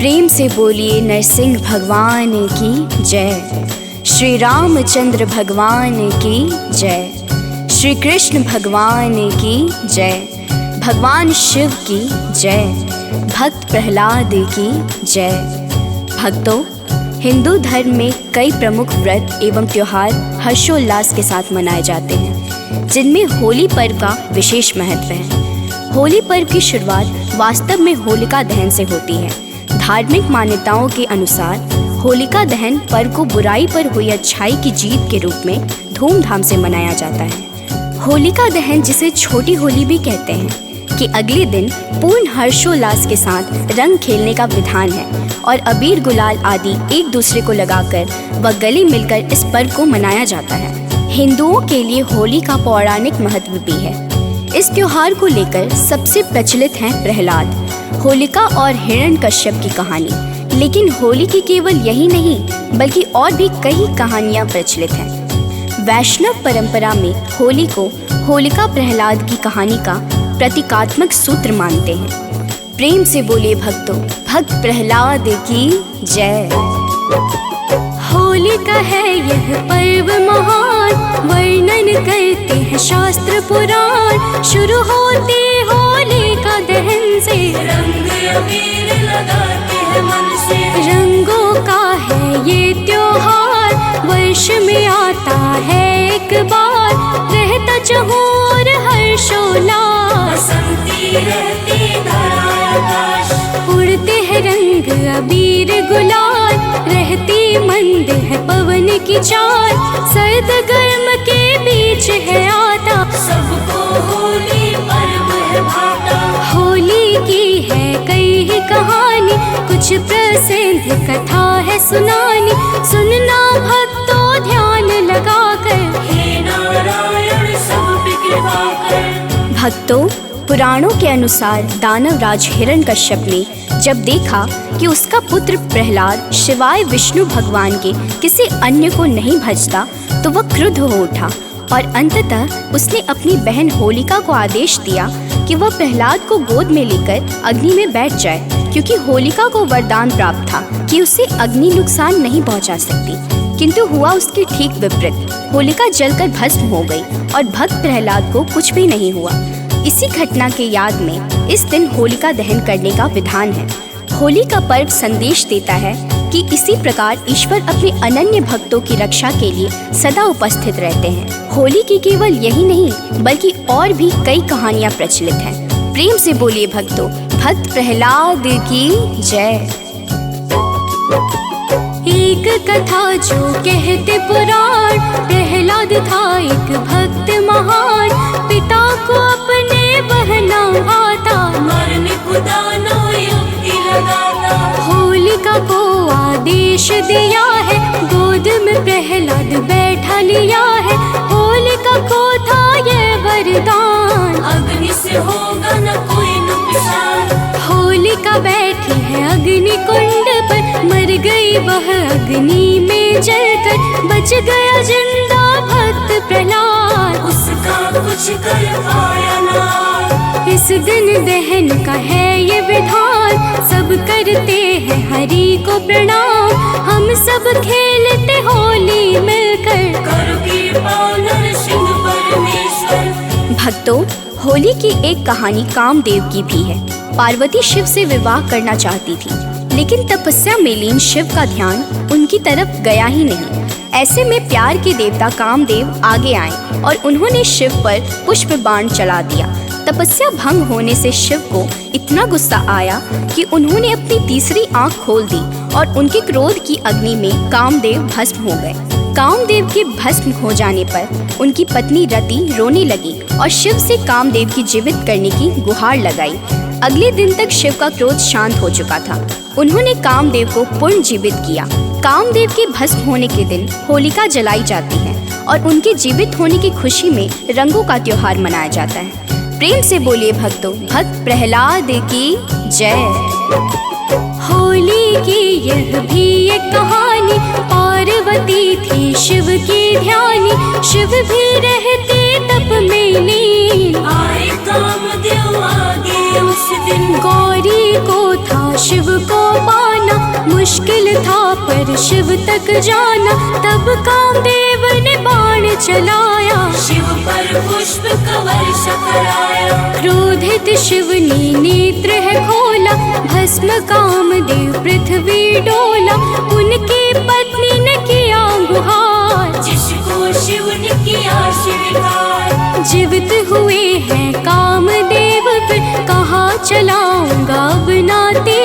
प्रेम से बोलिए नरसिंह भगवान की जय, श्री रामचंद्र भगवान की जय, श्री कृष्ण भगवान की जय, भगवान शिव की जय, भक्त प्रहलाद की जय। भक्तों, हिंदू धर्म में कई प्रमुख व्रत एवं त्योहार हर्षोल्लास के साथ मनाए जाते हैं, जिनमें होली पर्व का विशेष महत्व है। होली पर्व की शुरुआत वास्तव में होलिका दहन से होती है। धार्मिक मान्यताओं के अनुसार होलिका दहन पर्व को बुराई पर हुई अच्छाई की जीत के रूप में धूमधाम से मनाया जाता है। होलिका दहन, जिसे छोटी होली भी कहते हैं, कि अगले दिन पूर्ण हर्षोल्लास के साथ रंग खेलने का विधान है और अबीर गुलाल आदि एक दूसरे को लगाकर व गले मिलकर इस पर्व को मनाया जाता है। हिंदुओं के लिए होली का पौराणिक महत्व भी है। इस त्योहार को लेकर सबसे प्रचलित है प्रहलाद, होलिका और हिरण्यकश्यप की कहानी। लेकिन होली की केवल यही नहीं बल्कि और भी कई कहानियां प्रचलित हैं। वैष्णव परंपरा में होली को होलिका प्रहलाद की कहानी का प्रतीकात्मक सूत्र मानते हैं। प्रेम से बोलिए भक्तों, भक्त प्रहलाद की जय। होलिका है यह पर्व महान, वर्णन करते हैं शास्त्र पुराण। शुरू होती होलिका दहन से, रंग अबीर लगाते हैं मन से। रंगों का है ये त्योहार, वर्ष में आता है एक बार। रहता चहुर हर्षोल्लास, बसंती रहती धरा आकाश। उड़ते हैं रंग अबीर गुलाल, रहती मंद है पवन की चाल। सर्द गर्म के बीच है आता, सबको होली पर्व है भाता। होली की है कई ही कहानी, कुछ प्रसिद्ध कथा है सुनानी। सुनना भक्तों ध्यान लगाकर, हे नारायण सब पे कृपा कर। भक्तों, पुराणों के अनुसार दानव राज हिरण्यकश्यप ने जब देखा कि उसका पुत्र प्रहलाद शिवाय विष्णु भगवान के किसी अन्य को नहीं भजता, तो वह क्रुद्ध हो उठा और अंततः उसने अपनी बहन होलिका को आदेश दिया कि वह प्रहलाद को गोद में लेकर अग्नि में बैठ जाए, क्योंकि होलिका को वरदान प्राप्त था कि उसे अग्नि नुकसान नहीं पहुंचा सकती। किंतु हुआ उसके ठीक विपरीत। होलिका जलकर भस्म हो गई और भक्त प्रहलाद को कुछ भी नहीं हुआ। इसी घटना के याद में इस दिन होलिका दहन करने का विधान है। होली का पर्व संदेश देता है कि इसी प्रकार ईश्वर अपने अनन्य भक्तों की रक्षा के लिए सदा उपस्थित रहते हैं। होली की केवल यही नहीं बल्कि और भी कई कहानियां प्रचलित हैं। प्रेम से बोलिए भक्तों, भक्त प्रहलाद की जय। एक कथा जो कहते पुराण, प्रहलाद था एक भक्त महान। पिता को अपने बहना आता, मरने को दानव युक्ति लगाता। होलिका को आदेश दिया है, गोद में प्रहलाद बैठा लिया है। होलिका को था ये वरदान, अग्नि से होगा न कोई नुकसान। होलिका बैठी है अग्नि कुंड पर, मर गई वह अग्नि में जलकर। बच गया जिंदा भक्त प्रहलाद, उसका कुछ कर पाया ना। इस दिन दहन का है ये विधान, सब करते हैं हरि को प्रणाम। हम सब खेलते होली मिलकर, करो कृपा नरसिंह परमेश्वर। भक्तों, होली की एक कहानी कामदेव की भी है। पार्वती शिव से विवाह करना चाहती थी, लेकिन तपस्या में लीन शिव का ध्यान उनकी तरफ गया ही नहीं। ऐसे में प्यार के देवता कामदेव आगे आए और उन्होंने शिव पर पुष्प बाण चला दिया। तपस्या भंग होने से शिव को इतना गुस्सा आया कि उन्होंने अपनी तीसरी आंख खोल दी और उनके क्रोध की अग्नि में कामदेव भस्म हो गए। कामदेव के भस्म हो जाने पर उनकी पत्नी रति रोने लगी और शिव से कामदेव की जीवित करने की गुहार लगाई। अगले दिन तक शिव का क्रोध शांत हो चुका था। उन्होंने कामदेव को पुनः जीवित किया। कामदेव के भस्म होने के दिन होलिका जलाई जाती है और उनके जीवित होने की खुशी में रंगों का त्योहार मनाया जाता है। प्रेम से बोलिए भक्तों, भक्त प्रहलाद की जय। होली की यह भी एक कहानी, पार्वती थी शिव की ध्यानी। शिव भी रहते तप में लीन, आए कामदेव आगे उस दिन। गौरी को था शिव को पानी। मुश्किल था पर शिव तक जाना, तब कामदेव ने बाण चलाया। शिव पर पुष्प का वर्षा कराया। क्रोधित शिव ने नेत्र है खोला, भस्म कामदेव पृथ्वी डोला। उनकी पत्नी ने किया गुहार, जिसको शिव ने किया स्वीकार। जीवित हुए हैं कामदेव फिर, कहाँ चलाऊंगा अब नाते।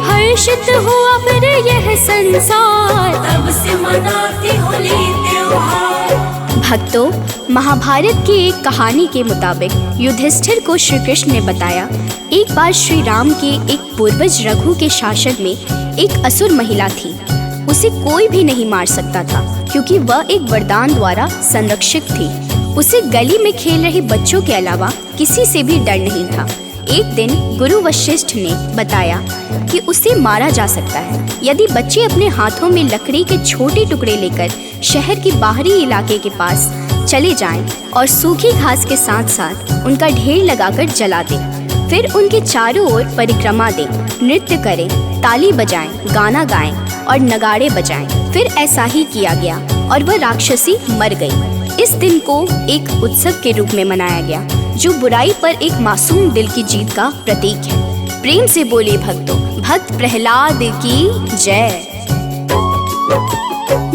हर्षित हुआ फिर यह संसार, तब से मनाती होली त्योहार। भक्तों, महाभारत की एक कहानी के मुताबिक युधिष्ठिर को श्री कृष्ण ने बताया, एक बार श्री राम के एक पूर्वज रघु के शासन में एक असुर महिला थी। उसे कोई भी नहीं मार सकता था क्योंकि वह एक वरदान द्वारा संरक्षित थी। उसे गली में खेल रहे बच्चों के अलावा किसी से भी डर नहीं था। एक दिन गुरु वशिष्ठ ने बताया कि उसे मारा जा सकता है यदि बच्चे अपने हाथों में लकड़ी के छोटे टुकड़े लेकर शहर के बाहरी इलाके के पास चले जाएं और सूखी घास के साथ साथ उनका ढेर लगाकर जला दें। फिर उनके चारों ओर परिक्रमा दें, नृत्य करें, ताली बजाएं, गाना गाएं और नगाड़े बजाएं। फिर ऐसा ही किया गया और वह राक्षसी मर गई। इस दिन को एक उत्सव के रूप में मनाया गया जो बुराई पर एक मासूम दिल की जीत का प्रतीक है। प्रेम से बोले भक्तों, भक्त प्रहलाद की जय।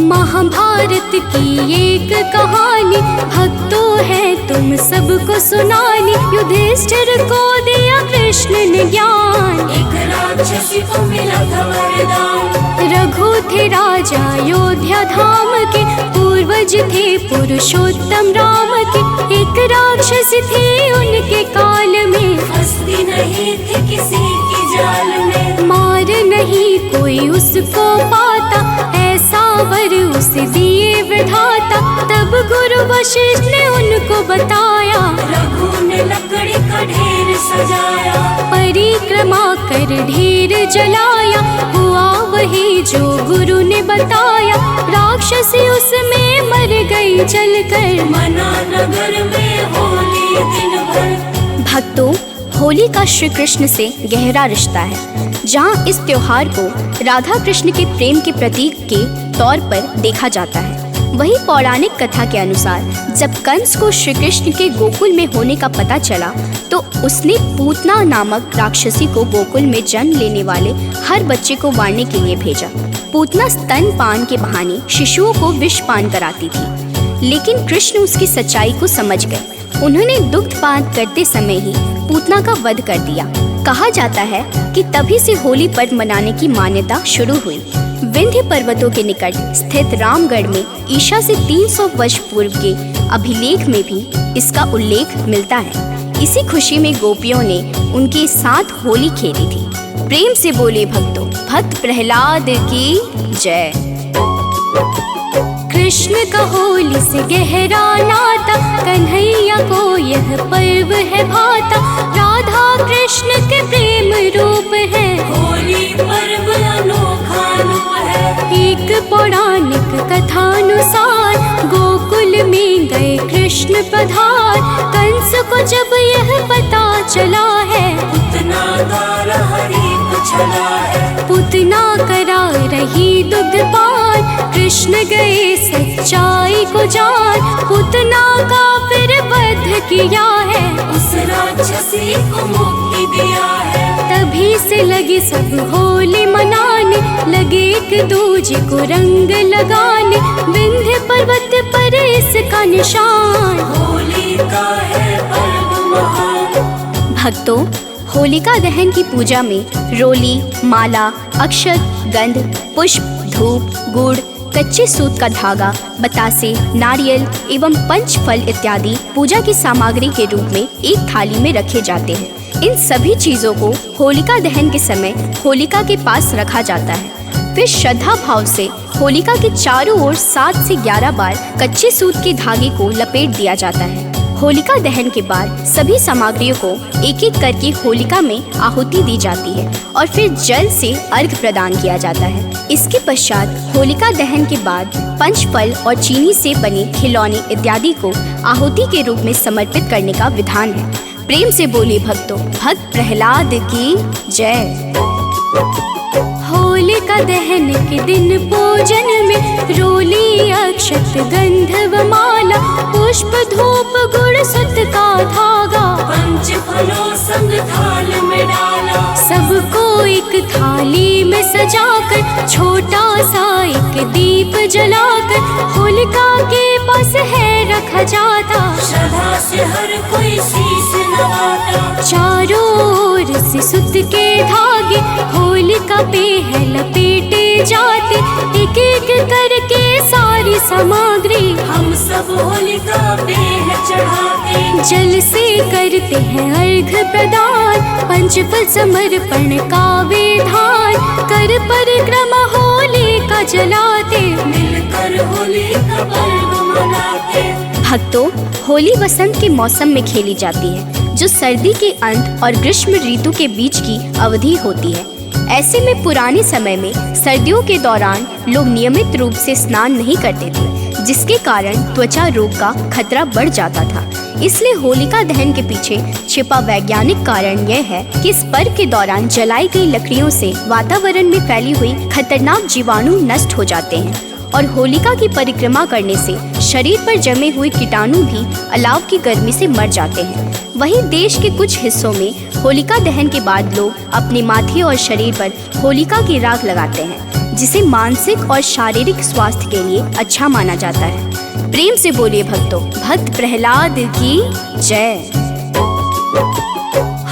महाभारत की एक कहानी भक्तों है तुम सबको सुनानी। युधिष्ठिर को दिया कृष्ण ने ज्ञान, एक राक्षसी को मिला था वरदान। रघु थे राजा अयोध्या धाम के, पूर्वज थे पुरुषोत्तम राम के। एक राक्षसी थी उनके काल में, फंसती नहीं थी किसी की जाल में। मार नहीं कोई उसको पाता, ऐसा वर उसे दिए विधाता। तब गुरु वशिष्ठ ने उनको बताया, रघु ने लकड़ी का ढेर सजाया। परिक्रमा कर ढेर जलाया, हुआ वही जो गुरु ने बताया। राक्षसी उसमें मर गई जलकर, मना नगर में होली दिन भर। भक्तों, होली का श्री कृष्ण से गहरा रिश्ता है, जहाँ इस त्योहार को राधा कृष्ण के प्रेम के प्रतीक के तौर पर देखा जाता है। वही पौराणिक कथा के अनुसार जब कंस को श्री कृष्ण के गोकुल में होने का पता चला तो उसने पूतना नामक राक्षसी को गोकुल में जन्म लेने वाले हर बच्चे को मारने के लिए भेजा। पूतना स्तनपान के बहाने शिशुओं को विष पान कराती थी, लेकिन कृष्ण उसकी सच्चाई को समझ गए। उन्होंने दुग्धपान करते समय ही पूतना का वध कर दिया। कहा जाता है कि तभी से होली पर्व मनाने की मान्यता शुरू हुई। विंध्य पर्वतों के निकट स्थित रामगढ़ में ईशा से 300 वर्ष पूर्व के अभिलेख में भी इसका उल्लेख मिलता है। इसी खुशी में गोपियों ने उनके साथ होली खेली थी। प्रेम से बोले भक्तों, भक्त प्रहलाद की जय। कृष्ण का होली से गहरा नाता, कन्हैया को यह पर्व है भाता। राधा कृष्ण के प्रेम रूप है, होली पर्व अनोखा रूप है। एक पौराणिक कथानुसार गोकुल में गए कृष्ण पधार। कंस को जब यह पता चला है, पूतना द्वारा हरि को चला है। पूतना करा रही दुग्धपान, कृष्ण गए सच्चाई को जान। पूतना का फिर वध किया है, उस राक्षसी को मुक्ति दिया है। तभी से लगे सब होली मनाने, लगे एक दूजे को रंग लगाने। विंध्य पर्वत पर इसका निशान, होली का है पर्व महान। भक्तों, होलिका दहन की पूजा में रोली, माला, अक्षत, गंध, पुष्प, धूप, गुड़, कच्चे सूत का धागा, बतासे, नारियल एवं पंच फल इत्यादि पूजा की सामग्री के रूप में एक थाली में रखे जाते हैं। इन सभी चीजों को होलिका दहन के समय होलिका के पास रखा जाता है। फिर श्रद्धा भाव से होलिका के चारों ओर 7 से 11 बार कच्चे सूत के धागे को लपेट दिया जाता है। होलिका दहन के बाद सभी सामग्रियों को एक एक करके होलिका में आहुति दी जाती है और फिर जल से अर्घ प्रदान किया जाता है। इसके पश्चात होलिका दहन के बाद पंचफल और चीनी से बने खिलौने इत्यादि को आहुति के रूप में समर्पित करने का विधान है। प्रेम से बोले भक्तों, भक्त प्रहलाद की जय। होलिका दहन के दिन पूजन में रोली अक्षत गंधव माला, पुष्प धूप गुड़ सुत का धागा, पंच फलों संग थाल में डाला। सबको एक थाली में सजाकर, छोटा सा एक दीप जलाकर, होलिका के पास है रखा जाता। श्रद्धा से हर कोई शीश नवाता। चारों ओर से सुत के धागे होलिका पे है लपेटे जाते, एक एक करके सारी सामग्री हम सब होलिका पे है चढ़ाते। जल से करते हैं अर्घ प्रदान, पंचफल समर्पण का विधान, कर परिक्रमा होलिका जलाते, मिलकर होली का पर्व मनाते। भक्तों, होली वसंत के मौसम में खेली जाती है, जो सर्दी के अंत और ग्रीष्म ऋतु के बीच की अवधि होती है। ऐसे में पुराने समय में सर्दियों के दौरान लोग नियमित रूप से स्नान नहीं करते थे, जिसके कारण त्वचा रोग का खतरा बढ़ जाता था। इसलिए होलिका दहन के पीछे छिपा वैज्ञानिक कारण यह है कि इस पर्व के दौरान जलाई गई लकड़ियों से वातावरण में फैली हुई खतरनाक जीवाणु नष्ट हो जाते हैं और होलिका की परिक्रमा करने से शरीर पर जमे हुए कीटाणु भी अलाव की गर्मी से मर जाते हैं। वहीं देश के कुछ हिस्सों में होलिका दहन के बाद लोग अपने माथे और शरीर पर होलिका की राख लगाते हैं, जिसे मानसिक और शारीरिक स्वास्थ्य के लिए अच्छा माना जाता है। प्रेम से बोलिए भक्तों, भक्त प्रहलाद की जय।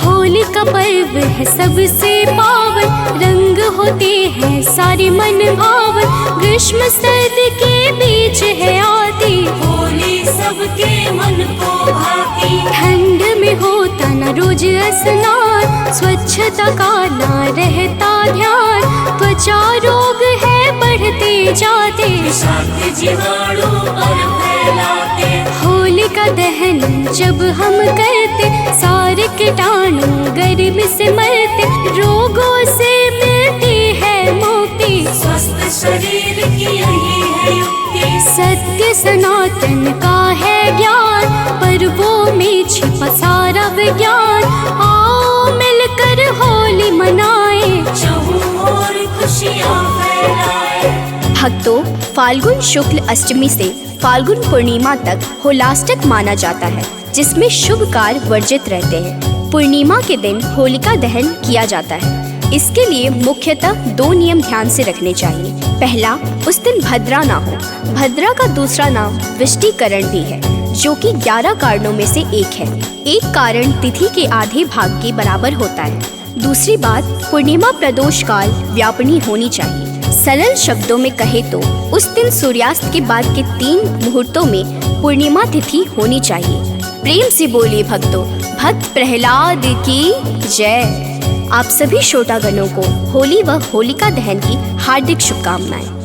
होलिका पर्व है सबसे पावन, रंग होते हैं सारे मन भावन, ग्रीष्म सर्दी के बीच है आती, होली सबके मन को भाती। ठंड में होता न रोज स्नान, स्वच्छता का ना रहता ध्यान, त्वचा रोग है बढ़ते जाते, विषाक्त जीवाणु पर फैलाते। होलिका दहन जब हम करते, सारे कीटाणु गर्मी से मरते, रोगों से मिलती है मुक्ति, स्वस्थ शरीर की यही है युक्ति। सत्य सनातन का है ज्ञान, पर्वों में छिपा सारा विज्ञान, आओ मिलकर होली मनाएं, चहुं ओर खुशियाँ फैलाए। भक्तों, फाल्गुन शुक्ल अष्टमी से फाल्गुन पूर्णिमा तक होलाष्टक माना जाता है, जिसमें शुभ कार्य वर्जित रहते हैं। पूर्णिमा के दिन होलिका दहन किया जाता है। इसके लिए मुख्यतः 2 नियम ध्यान से रखने चाहिए। पहला, उस दिन भद्रा ना हो। भद्रा का दूसरा नाम विष्टिकरण भी है, जो कि 11 कारणों में से एक है। एक कारण तिथि के आधे भाग के बराबर होता है। दूसरी बात, पूर्णिमा प्रदोष काल व्यापनी होनी चाहिए। सरल शब्दों में कहे तो उस दिन सूर्यास्त के बाद के 3 मुहूर्तों में पूर्णिमा तिथि होनी चाहिए। प्रेम से बोलिए भक्तों, भक्त प्रहलाद की जय। आप सभी श्रोतागणों को होली व होलिका दहन की हार्दिक शुभकामनाएं।